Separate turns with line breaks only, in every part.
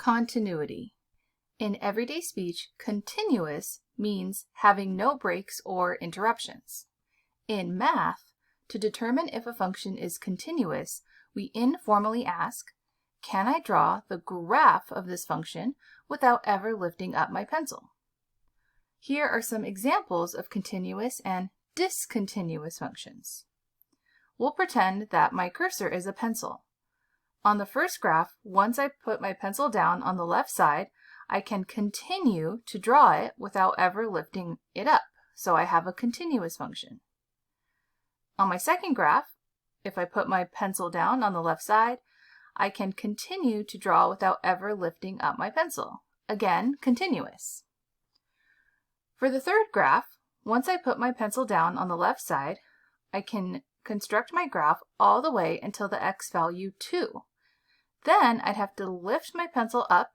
Continuity. In everyday speech, continuous means having no breaks or interruptions. In math, to determine if a function is continuous, we informally ask, can I draw the graph of this function without ever lifting up my pencil? Here are some examples of continuous and discontinuous functions. We'll pretend that my cursor is a pencil. On the first graph, once I put my pencil down on the left side, I can continue to draw it without ever lifting it up, so I have a continuous function. On my second graph, if I put my pencil down on the left side, I can continue to draw without ever lifting up my pencil. Again, continuous. For the third graph, once I put my pencil down on the left side, I can construct my graph all the way until the x value 2. Then I'd have to lift my pencil up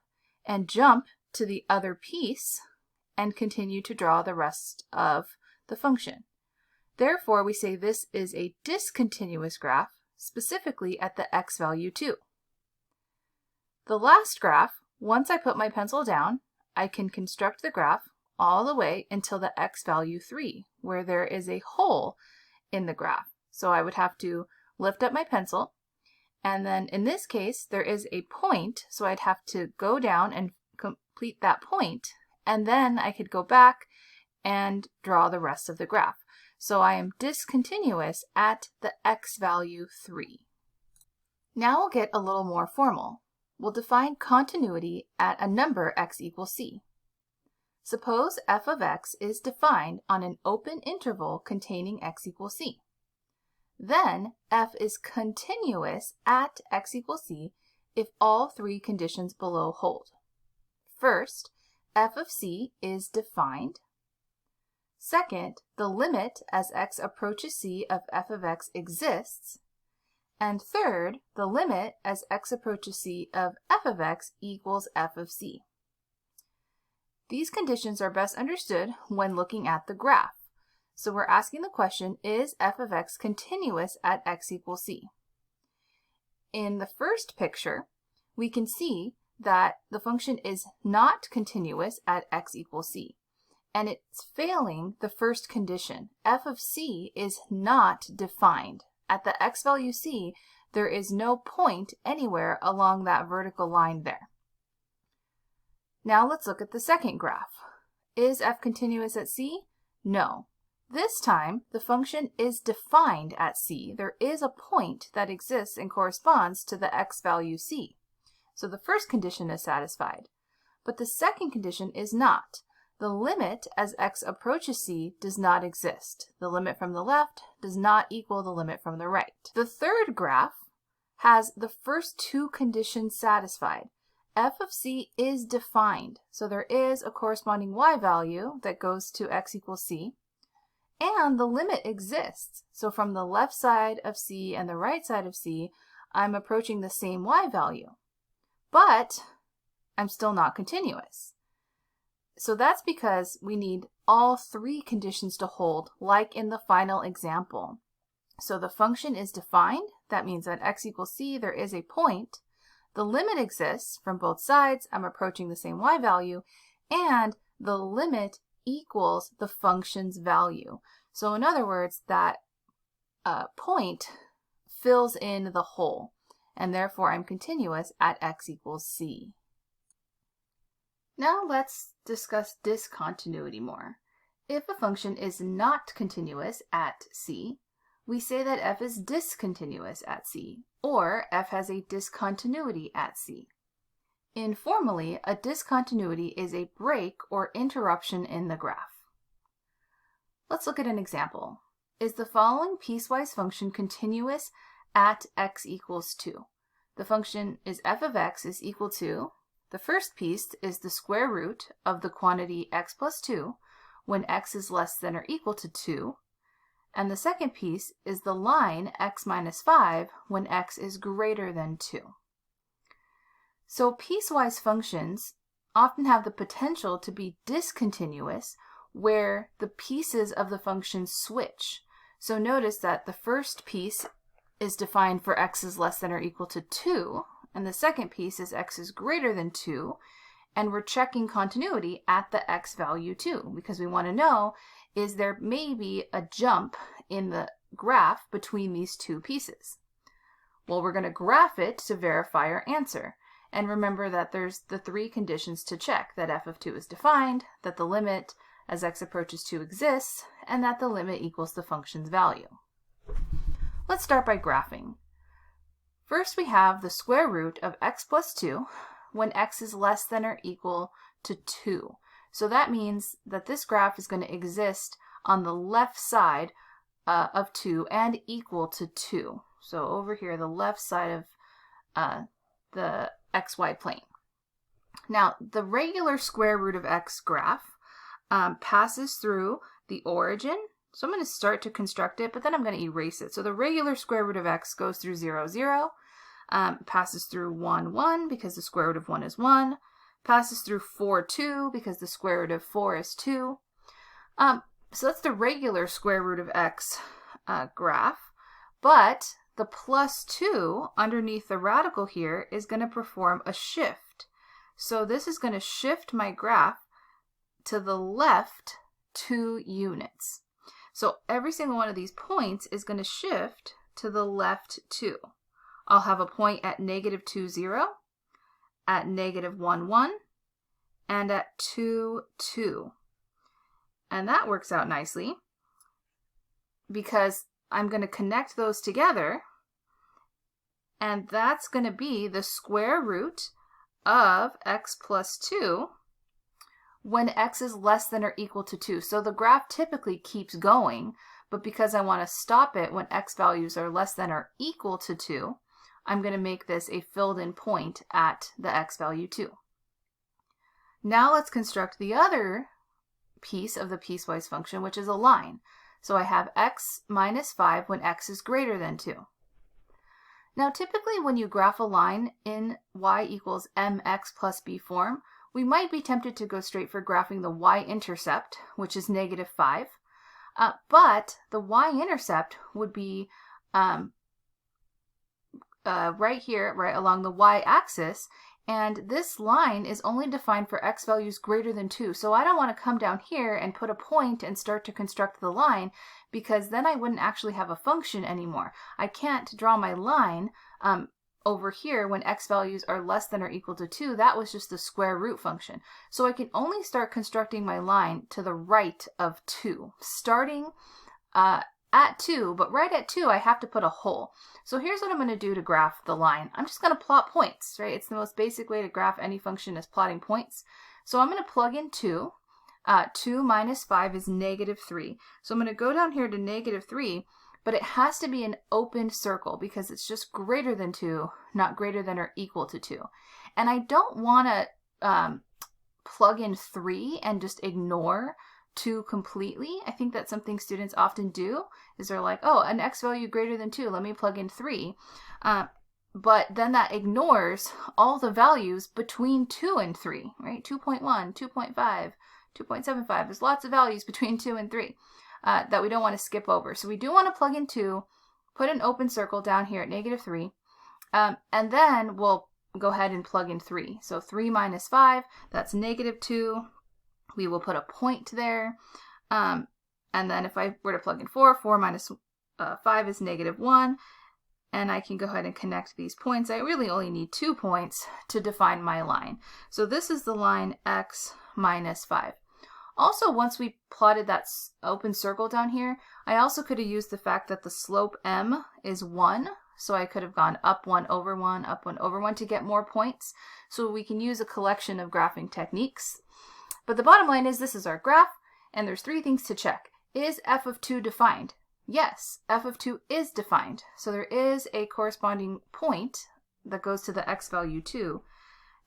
and jump to the other piece and continue to draw the rest of the function. Therefore, we say this is a discontinuous graph, specifically at the x value 2. The last graph, once I put my pencil down, I can construct the graph all the way until the x value 3, where there is a hole in the graph. So I would have to lift up my pencil, and then in this case there is a point, so I'd have to go down and complete that point, and then I could go back and draw the rest of the graph. So I am discontinuous at the x value 3. Now we'll get a little more formal. We'll define continuity at a number x equals c. Suppose f of x is defined on an open interval containing x equals c. Then f is continuous at x equals c if all three conditions below hold. First, f of c is defined. Second, the limit as x approaches c of f of x exists. And third, the limit as x approaches c of f of x equals f of c. These conditions are best understood when looking at the graph. So we're asking the question, is f of x continuous at x equals c? In the first picture, we can see that the function is not continuous at x equals c, and it's failing the first condition. F of c is not defined. At the x value c, there is no point anywhere along that vertical line there. Now let's look at the second graph. Is f continuous at c? No. This time, the function is defined at c. There is a point that exists and corresponds to the x value c. So the first condition is satisfied. But the second condition is not. The limit as x approaches c does not exist. The limit from the left does not equal the limit from the right. The third graph has the first two conditions satisfied. F of c is defined, so there is a corresponding y value that goes to x equals c. And the limit exists. So from the left side of c and the right side of c, I'm approaching the same y value. But I'm still not continuous. So that's because we need all three conditions to hold, like in the final example. So the function is defined. That means at x equals c, there is a point. The limit exists from both sides. I'm approaching the same y value. And the limit equals the function's value. So in other words, that point fills in the hole, and therefore I'm continuous at x equals c. Now let's discuss discontinuity more. If a function is not continuous at c, we say that f is discontinuous at c, or f has a discontinuity at c. Informally, a discontinuity is a break or interruption in the graph. Let's look at an example. Is the following piecewise function continuous at x equals 2? The function is f of x is equal to, the first piece is the square root of the quantity x plus 2 when x is less than or equal to 2, and the second piece is the line x minus 5 when x is greater than 2. So piecewise functions often have the potential to be discontinuous where the pieces of the function switch. So notice that the first piece is defined for x is less than or equal to 2, And the second piece is x is greater than 2, and we're checking continuity at the x value 2, because we want to know, is there maybe a jump in the graph between these two pieces? Well, we're going to graph it to verify our answer. And remember that there's the three conditions to check: that f of 2 is defined, that the limit as x approaches 2 exists, and that the limit equals the function's value. Let's start by graphing. First, we have the square root of x plus 2 when x is less than or equal to 2. So that means that this graph is going to exist on the left side of 2 and equal to 2. So over here, the left side of the xy plane. Now, the regular square root of x graph passes through the origin. So I'm going to start to construct it, but then I'm going to erase it. So the regular square root of x goes through 0, 0, passes through 1, 1, because the square root of 1 is 1, passes through 4, 2, because the square root of 4 is 2. So that's the regular square root of x graph, but the plus 2 underneath the radical here is going to perform a shift. So this is going to shift my graph to the left 2 units. So every single one of these points is going to shift to the left 2. I'll have a point at negative 2, 0, at negative 1, 1, and at 2, 2. And that works out nicely because I'm going to connect those together, and that's going to be the square root of x plus 2 when x is less than or equal to 2. So the graph typically keeps going, but because I want to stop it when x values are less than or equal to 2, I'm going to make this a filled-in point at the x value 2. Now let's construct the other piece of the piecewise function, which is a line. So I have x minus 5 when x is greater than 2. Now typically when you graph a line in y equals mx plus b form, we might be tempted to go straight for graphing the y-intercept, which is negative 5. But the y-intercept would be right here, right along the y-axis, and this line is only defined for x values greater than 2. So I don't want to come down here and put a point and start to construct the line, because then I wouldn't actually have a function anymore. I can't draw my line over here when x values are less than or equal to 2. That was just the square root function. So I can only start constructing my line to the right of 2, starting at 2, but right at 2 I have to put a hole. So here's what I'm going to do to graph the line. I'm just going to plot points, right? It's the most basic way to graph any function is plotting points. So I'm going to plug in 2. 2 minus 5 is negative 3. So I'm going to go down here to negative 3, but it has to be an open circle because it's just greater than 2, not greater than or equal to 2. And I don't want to plug in 3 and just ignore 2 completely. I think that's something students often do, is they're like, oh, an x value greater than 2, let me plug in 3. But then that ignores all the values between 2 and 3, right? 2.1, 2.5, 2.75. There's lots of values between 2 and 3 that we don't want to skip over. So we do want to plug in 2, put an open circle down here at negative 3, and then we'll go ahead and plug in 3. So 3 minus 5, that's negative 2. We will put a point there. And then if I were to plug in 4, 4 minus 5 is negative 1. And I can go ahead and connect these points. I really only need 2 points to define my line. So this is the line x minus 5. Also, once we plotted that open circle down here, I also could have used the fact that the slope m is 1. So I could have gone up 1 over 1, up 1 over 1 to get more points. So we can use a collection of graphing techniques. But the bottom line is this is our graph, and there's 3 things to check. Is f of 2 defined? Yes, f of 2 is defined. So there is a corresponding point that goes to the x value 2.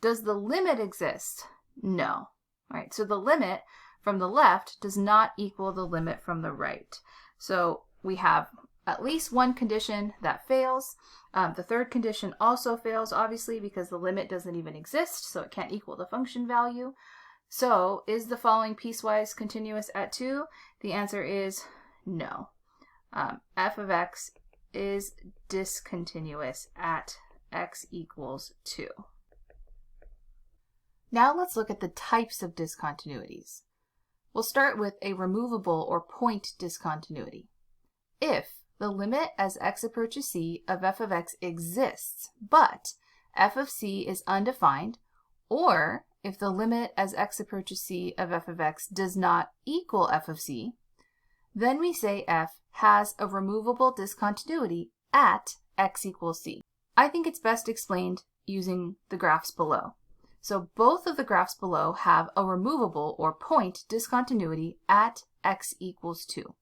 Does the limit exist? No. All right, so the limit from the left does not equal the limit from the right. So we have at least one condition that fails. The third condition also fails, obviously, because the limit doesn't even exist, so it can't equal the function value. So, is the following piecewise continuous at 2? The answer is no. F of x is discontinuous at x equals 2. Now let's look at the types of discontinuities. We'll start with a removable or point discontinuity. If the limit as x approaches c of f of x exists, but f of c is undefined, or if the limit as x approaches c of f of x does not equal f of c, then we say f has a removable discontinuity at x equals c. I think it's best explained using the graphs below. So both of the graphs below have a removable or point discontinuity at x equals 2.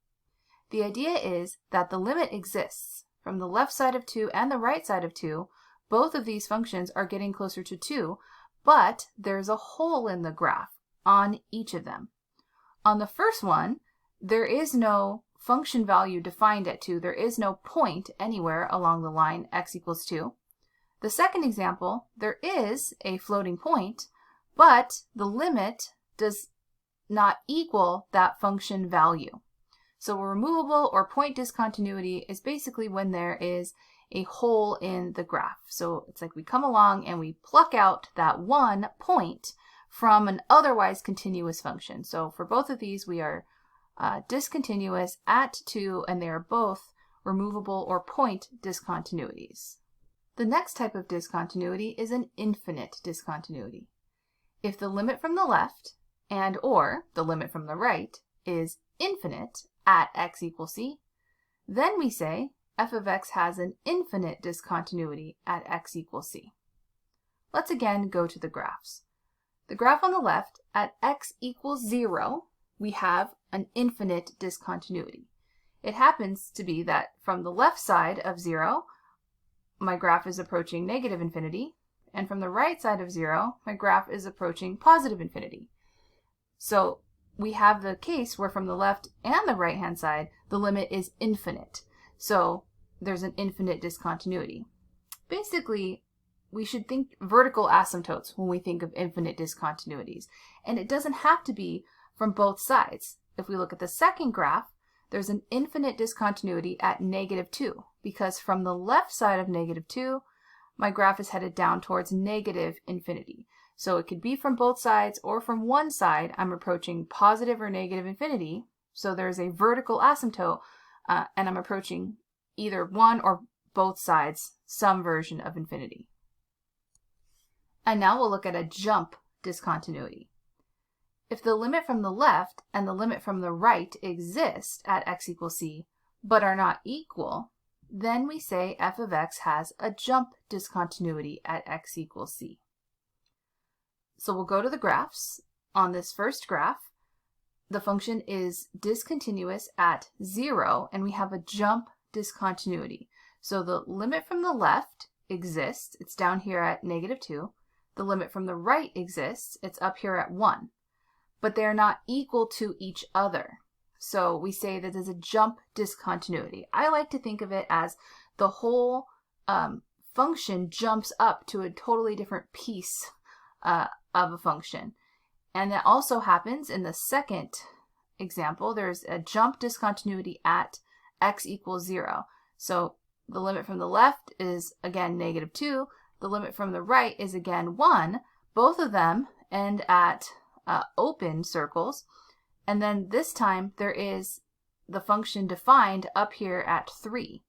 The idea is that the limit exists. From the left side of 2 and the right side of 2, both of these functions are getting closer to 2, but there's a hole in the graph on each of them. On the first one, there is no function value defined at 2. There is no point anywhere along the line x equals 2. The second example, there is a floating point, but the limit does not equal that function value. So a removable or point discontinuity is basically when there is a hole in the graph. So it's like we come along and we pluck out that one point from an otherwise continuous function. So for both of these, we are discontinuous at 2, and they are both removable or point discontinuities. The next type of discontinuity is an infinite discontinuity. If the limit from the left and or the limit from the right is infinite at x equals c, then we say f of x has an infinite discontinuity at x equals c. Let's again go to the graphs. The graph on the left, at x equals 0, we have an infinite discontinuity. It happens to be that from the left side of 0, my graph is approaching negative infinity, and from the right side of 0, my graph is approaching positive infinity. So we have the case where from the left and the right hand side, the limit is infinite. So there's an infinite discontinuity. Basically, we should think vertical asymptotes when we think of infinite discontinuities. And it doesn't have to be from both sides. If we look at the second graph, there's an infinite discontinuity at negative 2, because from the left side of negative 2, my graph is headed down towards negative infinity. So it could be from both sides, or from one side, I'm approaching positive or negative infinity. So there's a vertical asymptote, and I'm approaching either one or both sides, some version of infinity. And now we'll look at a jump discontinuity. If the limit from the left and the limit from the right exist at x equals c, but are not equal, then we say f of x has a jump discontinuity at x equals c. So we'll go to the graphs. On this first graph, the function is discontinuous at 0, and we have a jump discontinuity. So the limit from the left exists. It's down here at negative 2. The limit from the right exists. It's up here at 1. But they're not equal to each other. So we say that there's a jump discontinuity. I like to think of it as the whole function jumps up to a totally different piece of a function. And that also happens in the second example. There's a jump discontinuity at x equals 0. So the limit from the left is again negative 2. The limit from the right is again 1. Both of them end at open circles, and then this time there is the function defined up here at 3.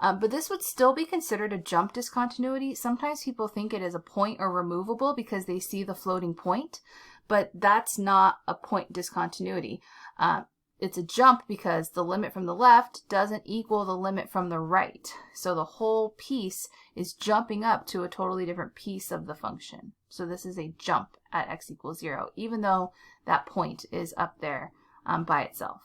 But this would still be considered a jump discontinuity. Sometimes people think it is a point or removable because they see the floating point, but that's not a point discontinuity. It's a jump because the limit from the left doesn't equal the limit from the right. So the whole piece is jumping up to a totally different piece of the function. So this is a jump at x equals 0, even though that point is up there by itself.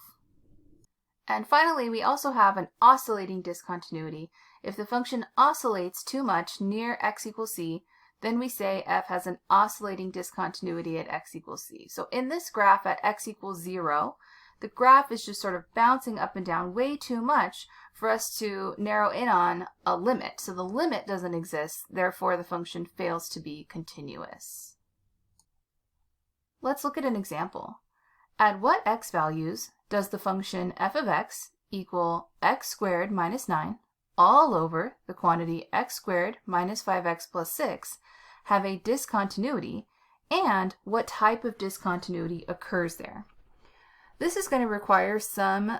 And finally, we also have an oscillating discontinuity. If the function oscillates too much near x equals c, then we say f has an oscillating discontinuity at x equals c. So in this graph at x equals 0, the graph is just sort of bouncing up and down way too much for us to narrow in on a limit. So the limit doesn't exist, therefore the function fails to be continuous. Let's look at an example. At what x values does the function f of x equal x squared minus 9 all over the quantity x squared minus 5x plus 6 have a discontinuity, and what type of discontinuity occurs there. This is going to require some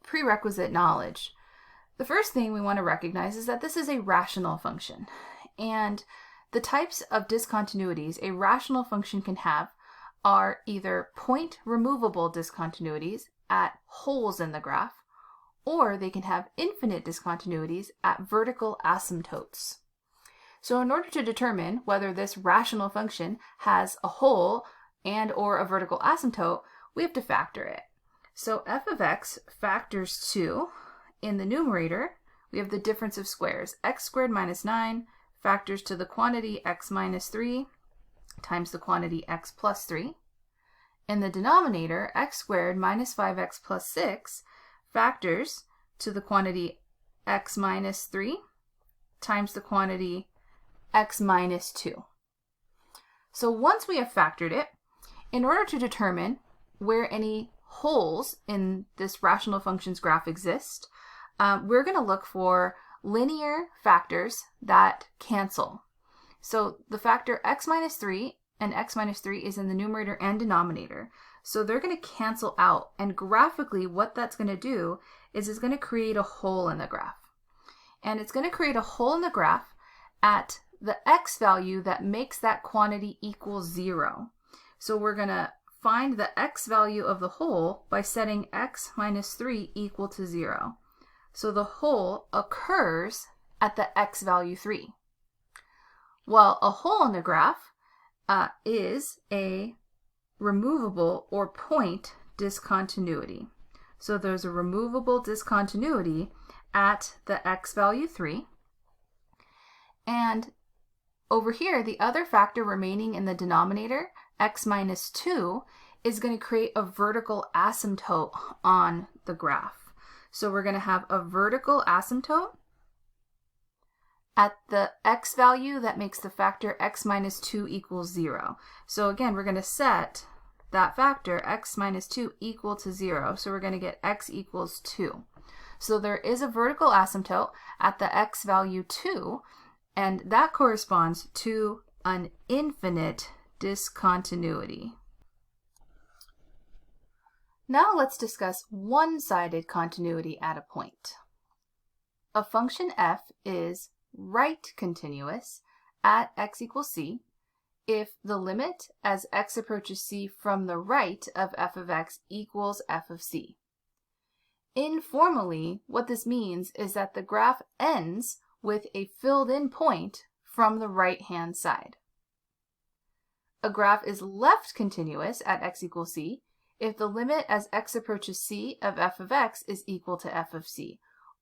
prerequisite knowledge. The first thing we want to recognize is that this is a rational function, and the types of discontinuities a rational function can have are either point removable discontinuities at holes in the graph, or they can have infinite discontinuities at vertical asymptotes. So in order to determine whether this rational function has a hole and or a vertical asymptote, we have to factor it. So f of x factors to, in the numerator, we have the difference of squares. X squared minus 9 factors to the quantity x minus 3 times the quantity x plus 3. In the denominator, x squared minus 5x plus 6 factors to the quantity x minus 3 times the quantity x minus 2. So once we have factored it, in order to determine where any holes in this rational function's graph exist, we're going to look for linear factors that cancel. So the factor x minus 3 and x minus 3 is in the numerator and denominator. So they're going to cancel out, and graphically what that's going to do is it's going to create a hole in the graph. And it's going to create a hole in the graph at the x value that makes that quantity equal 0. So we're going to find the x value of the hole by setting x minus 3 equal to 0. So the hole occurs at the x value 3. Well, a hole in the graph is a removable or point discontinuity. So there's a removable discontinuity at the x value 3. And over here, the other factor remaining in the denominator, x minus 2, is going to create a vertical asymptote on the graph. So we're going to have a vertical asymptote at the x value that makes the factor x minus 2 equals 0. So again, we're going to set that factor x minus 2 equal to 0. So we're going to get x equals 2. So there is a vertical asymptote at the x value 2, and that corresponds to an infinite discontinuity. Now let's discuss one-sided continuity at a point. A function f is right continuous at x equals c if the limit as x approaches c from the right of f of x equals f of c. Informally, what this means is that the graph ends with a filled-in point from the right-hand side. A graph is left continuous at x equals c if the limit as x approaches c of f of x is equal to f of c.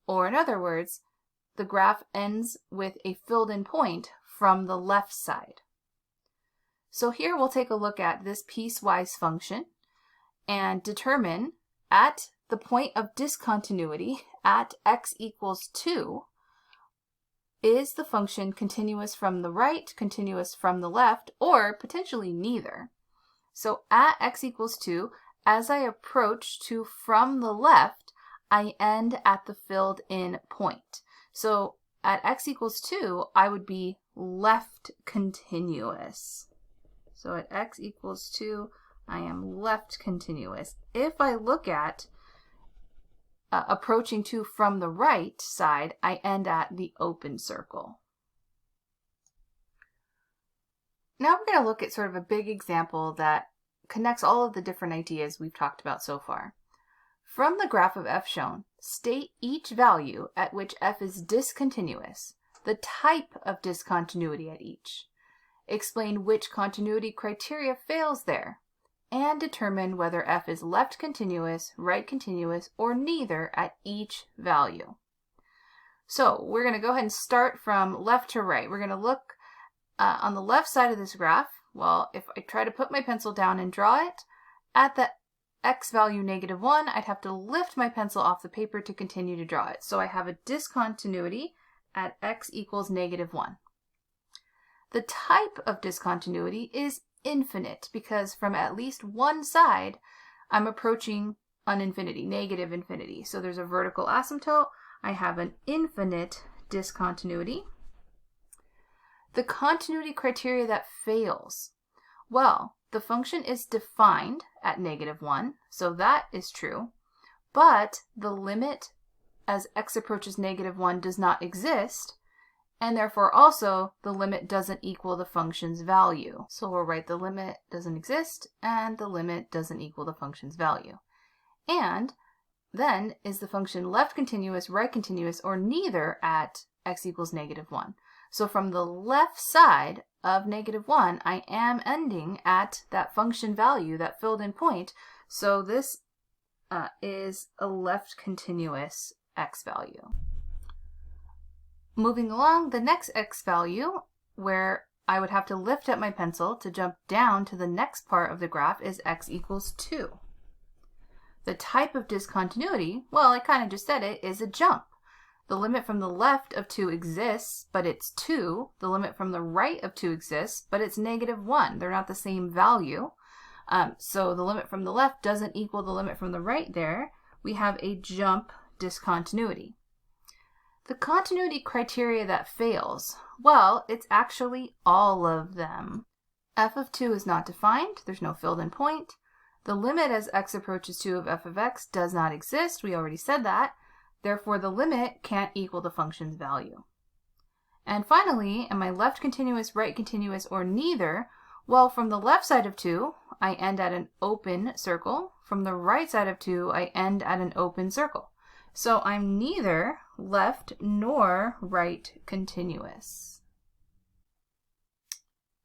Or in other words, the graph ends with a filled-in point from the left side. So here we'll take a look at this piecewise function and determine at the point of discontinuity at x equals 2, is the function continuous from the right, continuous from the left, or potentially neither. So at x equals 2, as I approach to from the left, I end at the filled-in point. So at x equals 2, I would be left continuous. So at x equals 2, I am left continuous. If I look at approaching to from the right side, I end at the open circle. Now we're going to look at sort of a big example that connects all of the different ideas we've talked about so far. From the graph of f shown, state each value at which f is discontinuous, the type of discontinuity at each. Explain which continuity criteria fails there, and determine whether f is left continuous, right continuous, or neither at each value. So we're going to go ahead and start from left to right. We're going to look on the left side of this graph. Well, if I try to put my pencil down and draw it, at the x value -1, I'd have to lift my pencil off the paper to continue to draw it. So I have a discontinuity at x equals -1. The type of discontinuity is infinite because from at least one side, I'm approaching an infinity, negative infinity. So there's a vertical asymptote. I have an infinite discontinuity. The continuity criteria that fails. Well, the function is defined at -1, so that is true, but the limit as x approaches -1 does not exist, and therefore also the limit doesn't equal the function's value. So we'll write the limit doesn't exist and the limit doesn't equal the function's value. And then is the function left continuous, right continuous, or neither at x equals -1? So from the left side of -1, I am ending at that function value, that filled in point. So this is a left continuous x value. Moving along, the next x value, where I would have to lift up my pencil to jump down to the next part of the graph, is x equals 2. The type of discontinuity, well, I kind of just said it, is a jump. The limit from the left of 2 exists, but it's 2. The limit from the right of 2 exists, but it's -1. They're not the same value. So the limit from the left doesn't equal the limit from the right there. We have a jump discontinuity. The continuity criteria that fails, well, it's actually all of them. F of 2 is not defined. There's no filled in point. The limit as x approaches 2 of f of x does not exist. We already said that. Therefore, the limit can't equal the function's value. And finally, am I left continuous, right continuous, or neither? Well, from the left side of 2, I end at an open circle. From the right side of 2, I end at an open circle. So I'm neither left nor right continuous.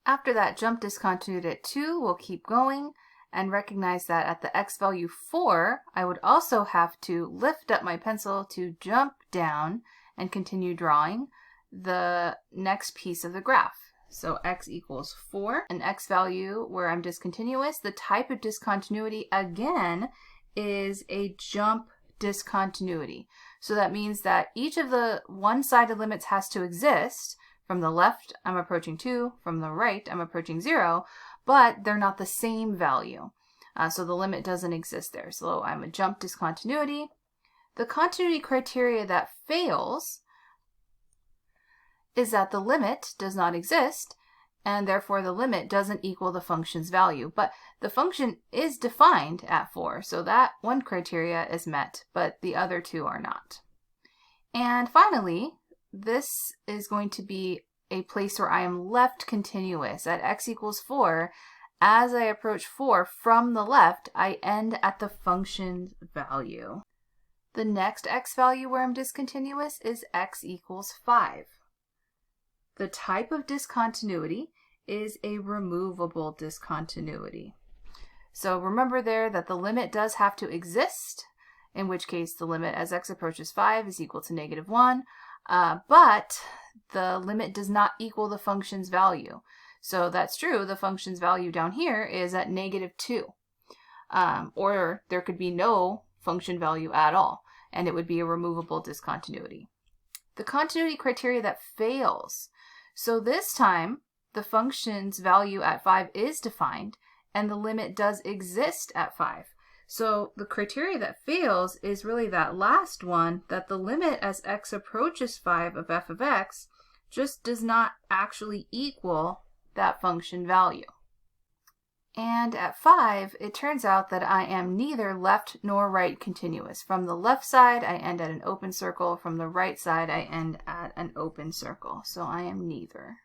After that jump discontinuity at 2, we'll keep going and recognize that at the x value 4, I would also have to lift up my pencil to jump down and continue drawing the next piece of the graph. So x equals 4, an x value where I'm discontinuous. The type of discontinuity, again, is a jump discontinuity. So that means that each of the one-sided limits has to exist. From the left, I'm approaching 2. From the right, I'm approaching 0. But they're not the same value. So the limit doesn't exist there. So I'm a jump discontinuity. The continuity criteria that fails is that the limit does not exist, and therefore the limit doesn't equal the function's value. But the function is defined at 4, so that one criteria is met, but the other two are not. And finally, this is going to be a place where I am left continuous at x equals 4. As I approach 4 from the left, I end at the function's value. The next x value where I'm discontinuous is x equals 5. The type of discontinuity is a removable discontinuity. So remember there that the limit does have to exist, in which case the limit as x approaches 5 is equal to -1, but the limit does not equal the function's value. So that's true, the function's value down here is at -2. Or there could be no function value at all, and it would be a removable discontinuity. The continuity criteria that fails. So this time, the function's value at 5 is defined, and the limit does exist at 5. So the criteria that fails is really that last one, that the limit as x approaches 5 of f of x just does not actually equal that function value. And at 5, it turns out that I am neither left nor right continuous. From the left side, I end at an open circle. From the right side, I end at an open circle. So I am neither.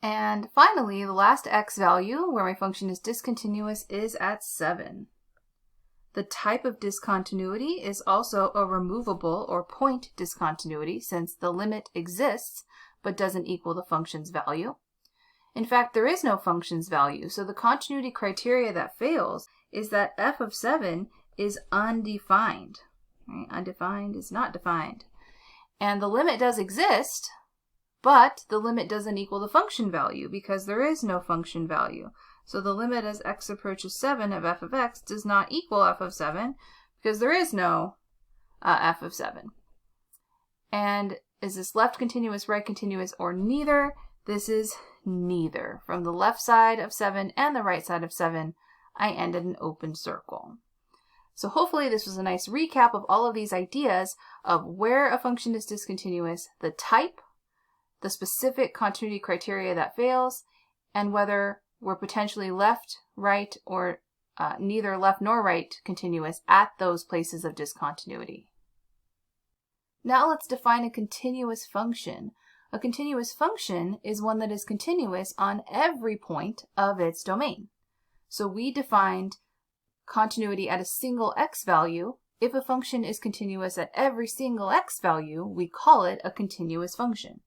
And finally, the last x value, where my function is discontinuous, is at 7. The type of discontinuity is also a removable or point discontinuity, since the limit exists but doesn't equal the function's value. In fact, there is no function's value, so the continuity criteria that fails is that f of 7 is undefined. Right? Undefined is not defined. And the limit does exist, but the limit doesn't equal the function value because there is no function value. So the limit as x approaches 7 of f of x does not equal f of 7 because there is no f of 7. And is this left continuous, right continuous, or neither? This is neither. From the left side of 7 and the right side of 7, I end at an open circle. So hopefully this was a nice recap of all of these ideas of where a function is discontinuous, the type, the specific continuity criteria that fails, and whether we're potentially left, right, or neither left nor right continuous at those places of discontinuity. Now let's define a continuous function. A continuous function is one that is continuous on every point of its domain. So we defined continuity at a single x value. If a function is continuous at every single x value, we call it a continuous function.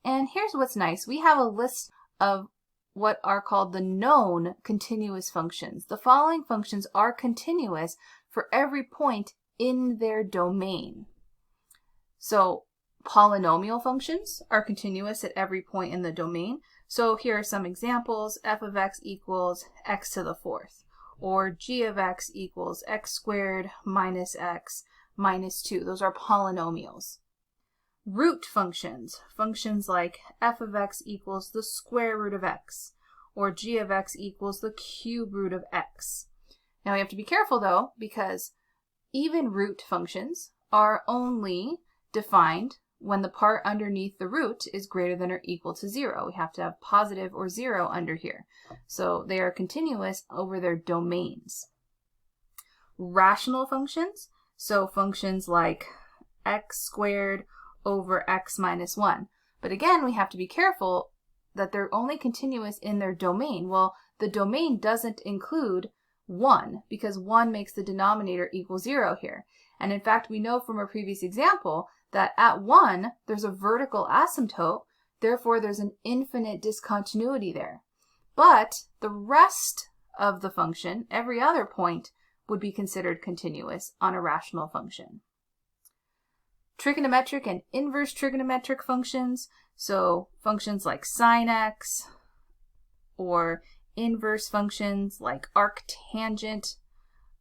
And here's what's nice. We have a list of what are called the known continuous functions. The following functions are continuous for every point in their domain. So polynomial functions are continuous at every point in the domain. So here are some examples. F of x equals x to the fourth, or g of x equals x squared minus x minus 2. Those are polynomials. Root functions, functions like f of x equals the square root of x, or g of x equals the cube root of x. Now we have to be careful though, because even root functions are only defined when the part underneath the root is greater than or equal to 0. We have to have positive or 0 under here. So they are continuous over their domains. Rational functions, so functions like x squared over x minus 1. But again, we have to be careful that they're only continuous in their domain. Well, the domain doesn't include 1 because 1 makes the denominator equal 0 here. And in fact, we know from a previous example that at 1, there's a vertical asymptote, therefore there's an infinite discontinuity there. But the rest of the function, every other point, would be considered continuous on a rational function. Trigonometric and inverse trigonometric functions, so functions like sine x, or inverse functions like arctangent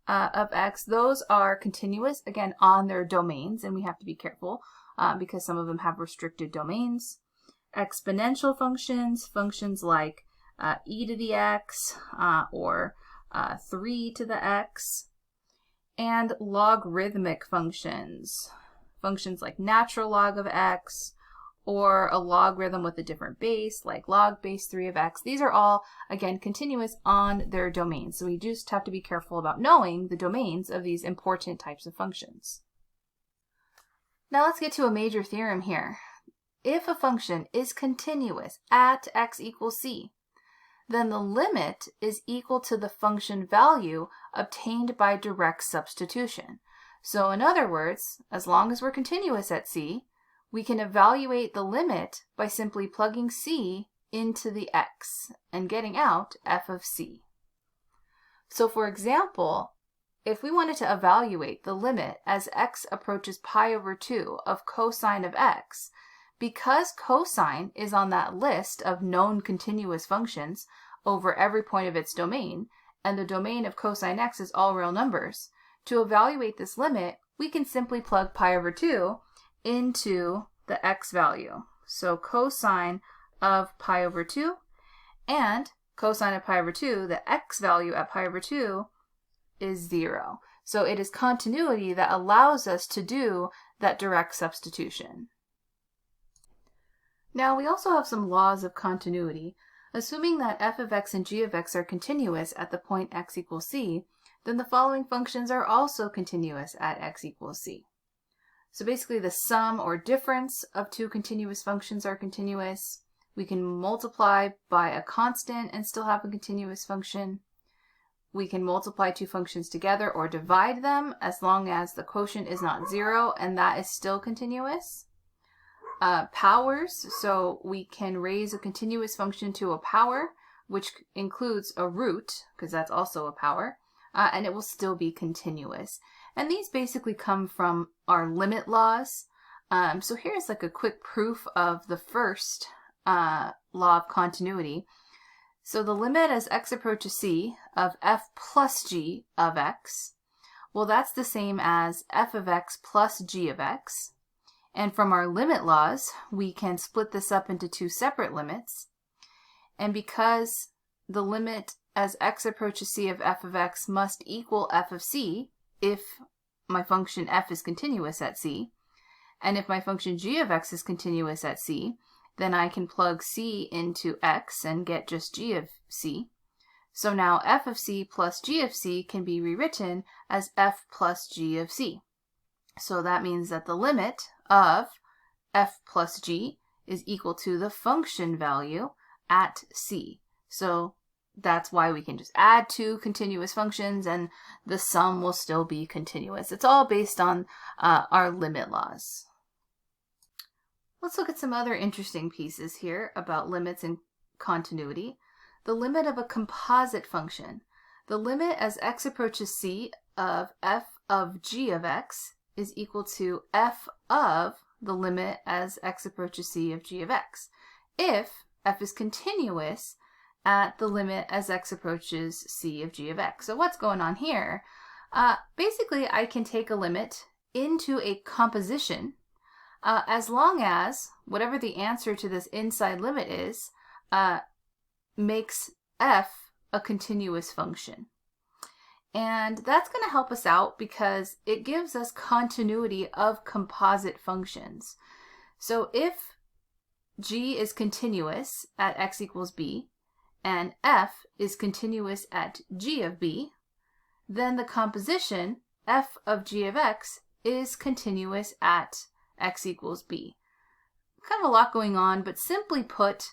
of x, those are continuous, again, on their domains, and we have to be careful because some of them have restricted domains. Exponential functions, functions like e to the x or 3 to the x, and logarithmic functions, functions like natural log of x, or a logarithm with a different base, like log base 3 of x. These are all, again, continuous on their domains. So we just have to be careful about knowing the domains of these important types of functions. Now let's get to a major theorem here. If a function is continuous at x equals c, then the limit is equal to the function value obtained by direct substitution. So in other words, as long as we're continuous at c, we can evaluate the limit by simply plugging c into the x and getting out f of c. So for example, if we wanted to evaluate the limit as x approaches pi over 2 of cosine of x, because cosine is on that list of known continuous functions over every point of its domain, and the domain of cosine x is all real numbers, to evaluate this limit, we can simply plug pi over 2 into the x value. So cosine of pi over 2 and cosine of pi over 2, the x value at pi over 2 is 0. So it is continuity that allows us to do that direct substitution. Now we also have some laws of continuity. Assuming that f of x and g of x are continuous at the point x equals c, then the following functions are also continuous at x equals c. So basically the sum or difference of two continuous functions are continuous. We can multiply by a constant and still have a continuous function. We can multiply two functions together or divide them as long as the quotient is not 0, and that is still continuous. Powers, so we can raise a continuous function to a power, which includes a root, because that's also a power, and it will still be continuous. And these basically come from our limit laws. So here's like a quick proof of the first law of continuity. So the limit as x approaches c of f plus g of x, well, that's the same as f of x plus g of x. And from our limit laws, we can split this up into two separate limits. And because the limit as x approaches c of f of x must equal f of c, if my function f is continuous at c. And if my function g of x is continuous at c, then I can plug c into x and get just g of c. So now f of c plus g of c can be rewritten as f plus g of c. So that means that the limit of f plus g is equal to the function value at c. So that's why we can just add two continuous functions and the sum will still be continuous. It's all based on our limit laws. Let's look at some other interesting pieces here about limits and continuity. The limit of a composite function. The limit as x approaches c of f of g of x is equal to f of the limit as x approaches c of g of x, if f is continuous at the limit as x approaches c of g of x. So what's going on here? Basically, I can take a limit into a composition as long as whatever the answer to this inside limit is makes f a continuous function. And that's going to help us out because it gives us continuity of composite functions. So if g is continuous at x equals b, and f is continuous at g of b, then the composition f of g of x is continuous at x equals b. Kind of a lot going on, but simply put,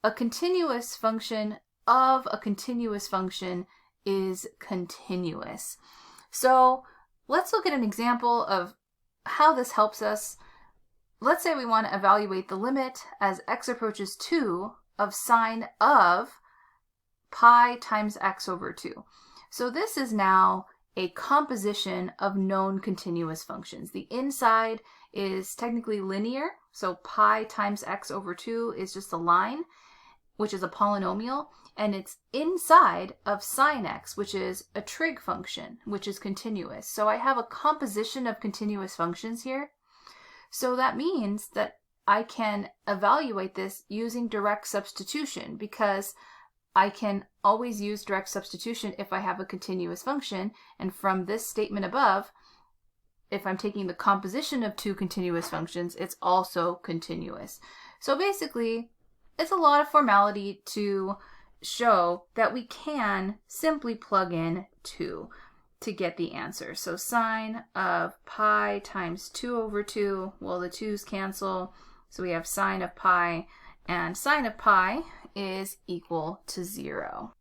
a continuous function of a continuous function is continuous. So let's look at an example of how this helps us. Let's say we want to evaluate the limit as x approaches 2 of sine of pi times x over 2. So this is now a composition of known continuous functions. The inside is technically linear, so pi times x over 2 is just a line, which is a polynomial, and it's inside of sine x, which is a trig function, which is continuous. So I have a composition of continuous functions here. So that means that I can evaluate this using direct substitution, because I can always use direct substitution if I have a continuous function. And from this statement above, if I'm taking the composition of two continuous functions, it's also continuous. So basically, it's a lot of formality to show that we can simply plug in 2 to get the answer. So sine of pi times 2 over 2, well, the 2's cancel. So we have sine of pi, and sine of pi is equal to 0.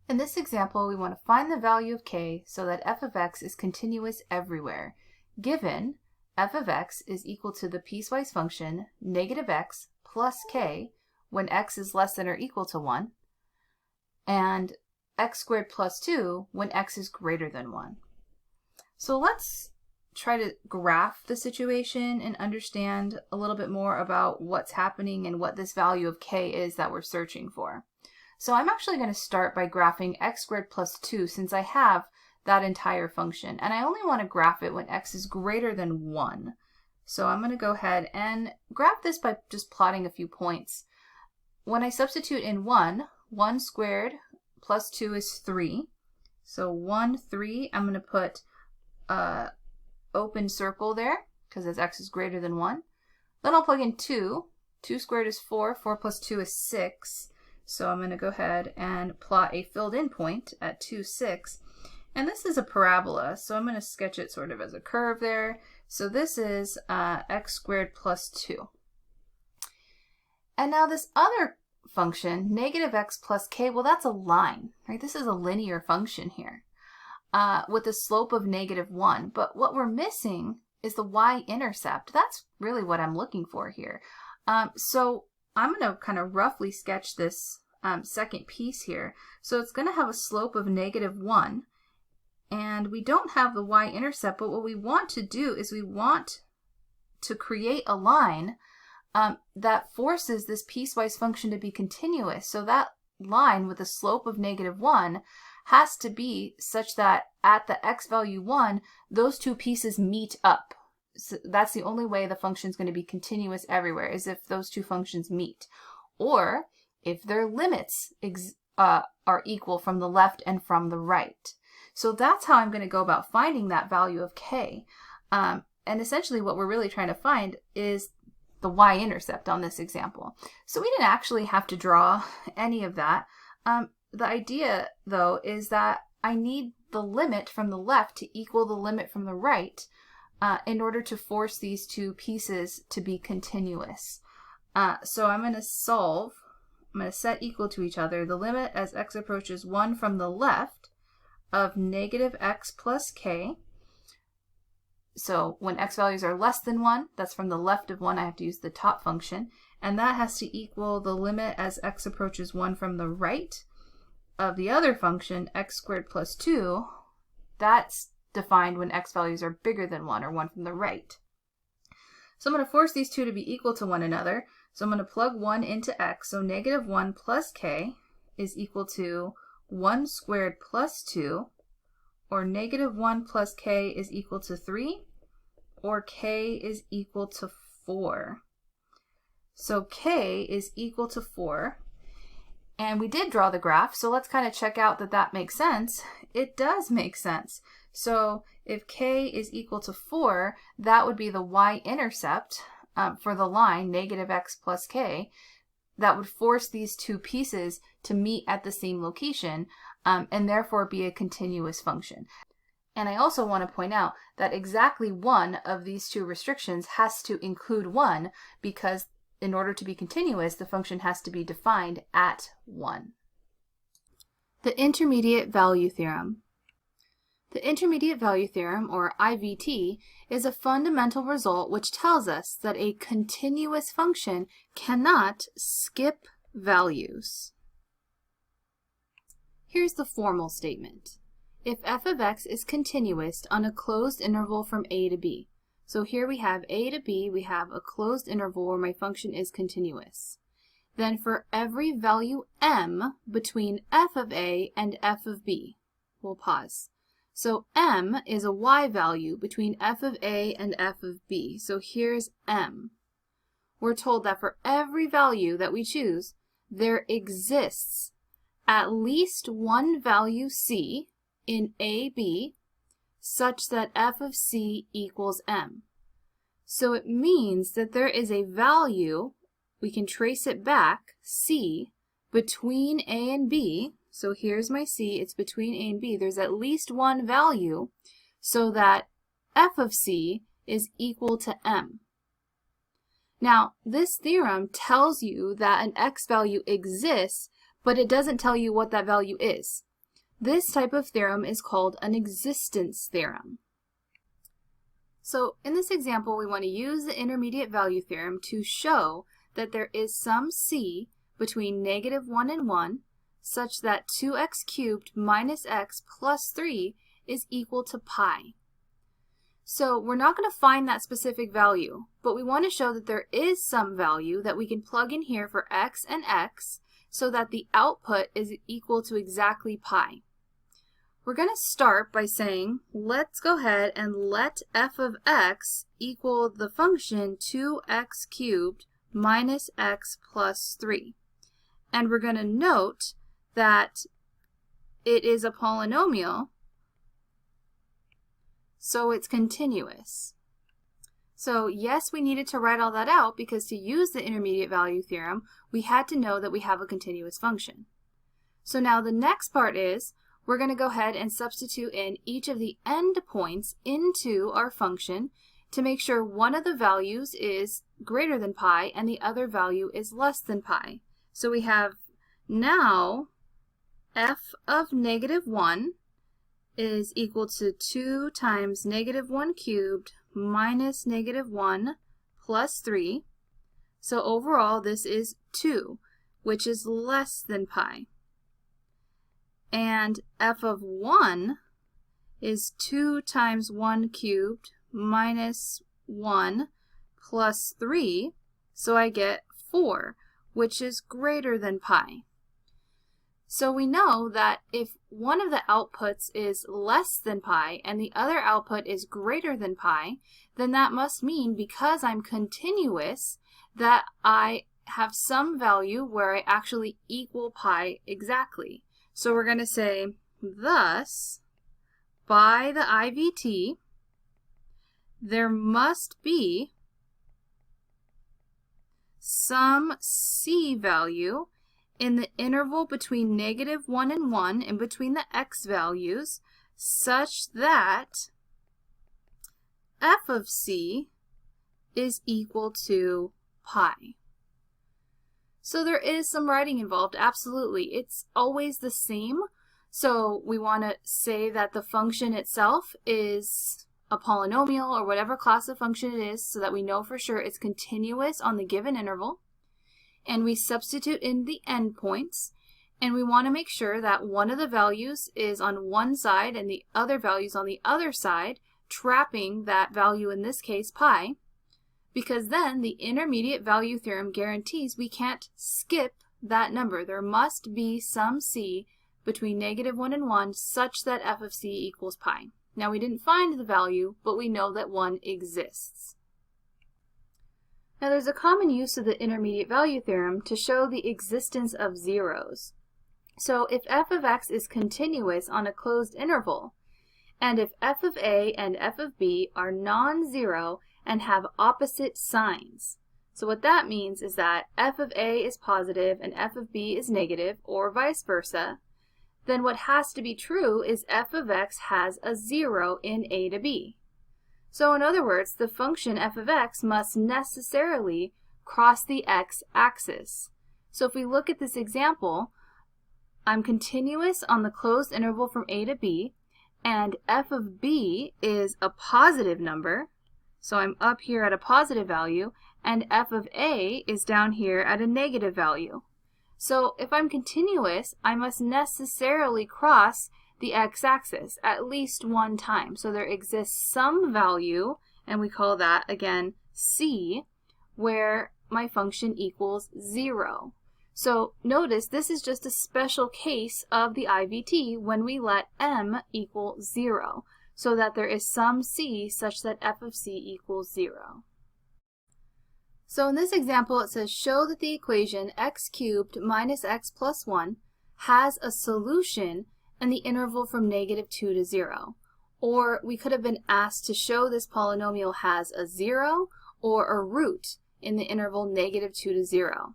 In this example, we want to find the value of k so that f of x is continuous everywhere, given f of x is equal to the piecewise function negative x plus k when x is less than or equal to 1, and x squared plus 2 when x is greater than 1. So let's try to graph the situation and understand a little bit more about what's happening and what this value of k is that we're searching for. So I'm actually going to start by graphing x squared plus 2 since I have that entire function, and I only want to graph it when x is greater than 1. So I'm going to go ahead and graph this by just plotting a few points. When I substitute in 1 squared plus 2 is 3. So 1, 3, I'm going to put open circle there because as x is greater than 1. Then I'll plug in 2. 2 squared is 4. 4 plus 2 is 6. So I'm going to go ahead and plot a filled in point at 2, 6. And this is a parabola, so I'm going to sketch it sort of as a curve there. So this is x squared plus 2. And now this other function, negative x plus k, well, that's a line, right? This is a linear function here with a slope of negative 1. But what we're missing is the y-intercept. That's really what I'm looking for here. So I'm going to kind of roughly sketch this second piece here. So it's going to have a slope of negative 1. And we don't have the y-intercept, but what we want to do is we want to create a line that forces this piecewise function to be continuous. So that line with a slope of negative 1 has to be such that at the x value 1, those two pieces meet up. So that's the only way the function is going to be continuous everywhere, is if those two functions meet. Or if their limits are equal from the left and from the right. So that's how I'm going to go about finding that value of k. And essentially what we're really trying to find is the y-intercept on this example. So we didn't actually have to draw any of that. The idea, though, is that I need the limit from the left to equal the limit from the right in order to force these two pieces to be continuous. So I'm going to set equal to each other the limit as x approaches 1 from the left of negative x plus k. So when x values are less than 1, that's from the left of 1, I have to use the top function. And that has to equal the limit as x approaches 1 from the right of the other function, x squared plus 2. That's defined when x values are bigger than 1, or 1 from the right. So I'm going to force these two to be equal to one another. So I'm going to plug 1 into x. So negative 1 plus k is equal to 1 squared plus 2, or negative 1 plus k is equal to 3, or k is equal to 4. So k is equal to 4. And we did draw the graph, so let's kind of check out that that makes sense. It does make sense. So if k is equal to 4, that would be the y-intercept for the line negative x plus k. That would force these two pieces to meet at the same location and therefore be a continuous function. And I also want to point out that exactly one of these two restrictions has to include 1, because in order to be continuous, the function has to be defined at 1. The Intermediate Value Theorem. The Intermediate Value Theorem, or IVT, is a fundamental result which tells us that a continuous function cannot skip values. Here's the formal statement. If f of x is continuous on a closed interval from a to b, so here we have a to b, we have a closed interval where my function is continuous. Then for every value m between f of a and f of b, we'll pause. So m is a y value between f of a and f of b. So here's m. We're told that for every value that we choose, there exists at least one value c in a, b, such that f of c equals m. So it means that there is a value, we can trace it back, c, between a and b. So here's my c, it's between a and b. There's at least one value so that f of c is equal to m. Now, this theorem tells you that an x value exists, but it doesn't tell you what that value is. This type of theorem is called an existence theorem. So in this example, we want to use the intermediate value theorem to show that there is some c between negative 1 and 1, such that 2x cubed minus x plus 3 is equal to pi. So we're not going to find that specific value, but we want to show that there is some value that we can plug in here for x and x so that the output is equal to exactly pi. We're going to start by saying, let's go ahead and let f of x equal the function 2x cubed minus x plus 3. And we're going to note that it is a polynomial, so it's continuous. So yes, we needed to write all that out because to use the intermediate value theorem, we had to know that we have a continuous function. So now the next part is, we're going to go ahead and substitute in each of the endpoints into our function to make sure one of the values is greater than pi and the other value is less than pi. So we have now f of negative 1 is equal to 2 times negative 1 cubed minus negative 1 plus 3. So overall this is 2, which is less than pi. And f of 1 is 2 times 1 cubed minus 1 plus 3, so I get 4, which is greater than pi. So we know that if one of the outputs is less than pi and the other output is greater than pi, then that must mean, because I'm continuous, that I have some value where I actually equal pi exactly. So we're going to say, thus, by the IVT, there must be some C value in the interval between -1 and 1 and between the x values such that f of c is equal to pi. So there is some writing involved, absolutely. It's always the same. So we want to say that the function itself is a polynomial or whatever class of function it is so that we know for sure it's continuous on the given interval. And we substitute in the endpoints, and we want to make sure that one of the values is on one side and the other values on the other side, trapping that value, in this case pi, because then the intermediate value theorem guarantees we can't skip that number. There must be some c between -1 and 1 such that f of c equals pi. Now we didn't find the value, but we know that one exists. Now there's a common use of the intermediate value theorem to show the existence of zeros. So if f of x is continuous on a closed interval, and if f of a and f of b are non-zero and have opposite signs. So what that means is that f of a is positive and f of b is negative, or vice versa, then what has to be true is f of x has a 0 in a to b. So in other words, the function f of x must necessarily cross the x-axis. So if we look at this example, I'm continuous on the closed interval from a to b, and f of b is a positive number, so I'm up here at a positive value, and f of a is down here at a negative value. So if I'm continuous, I must necessarily cross the x-axis at least one time. So there exists some value, and we call that, again, c, where my function equals 0. So notice this is just a special case of the IVT when we let m equal 0, so that there is some c such that f of c equals 0. So in this example it says show that the equation x cubed minus x plus 1 has a solution in the interval from -2 to 0. Or we could have been asked to show this polynomial has a 0 or a root in the interval -2 to 0.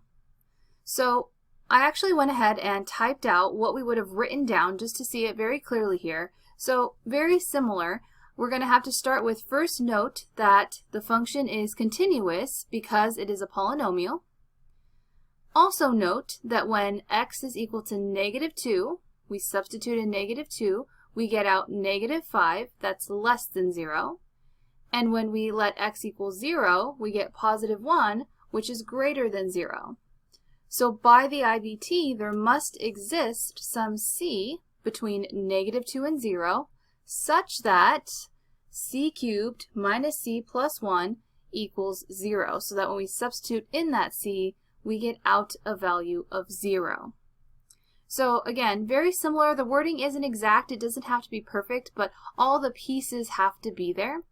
So I actually went ahead and typed out what we would have written down just to see it very clearly here. So very similar. We're going to have to start with first note that the function is continuous because it is a polynomial. Also note that when x is equal to -2, we substitute in -2, we get out -5, that's less than 0. And when we let x equal 0, we get +1, which is greater than 0. So by the IVT, there must exist some c between -2 and 0, such that c cubed minus c plus 1 equals 0, so that when we substitute in that c, we get out a value of 0. So again, very similar. The wording isn't exact. It doesn't have to be perfect, but all the pieces have to be there.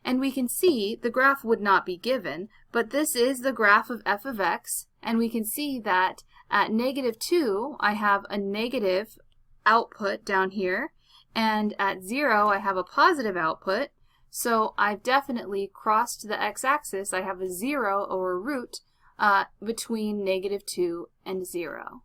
And we can see the graph would not be given, but this is the graph of f of x, and we can see that at -2, I have a negative output down here, and at 0, I have a positive output. So I've definitely crossed the x-axis. I have a 0 or a root between -2 and 0.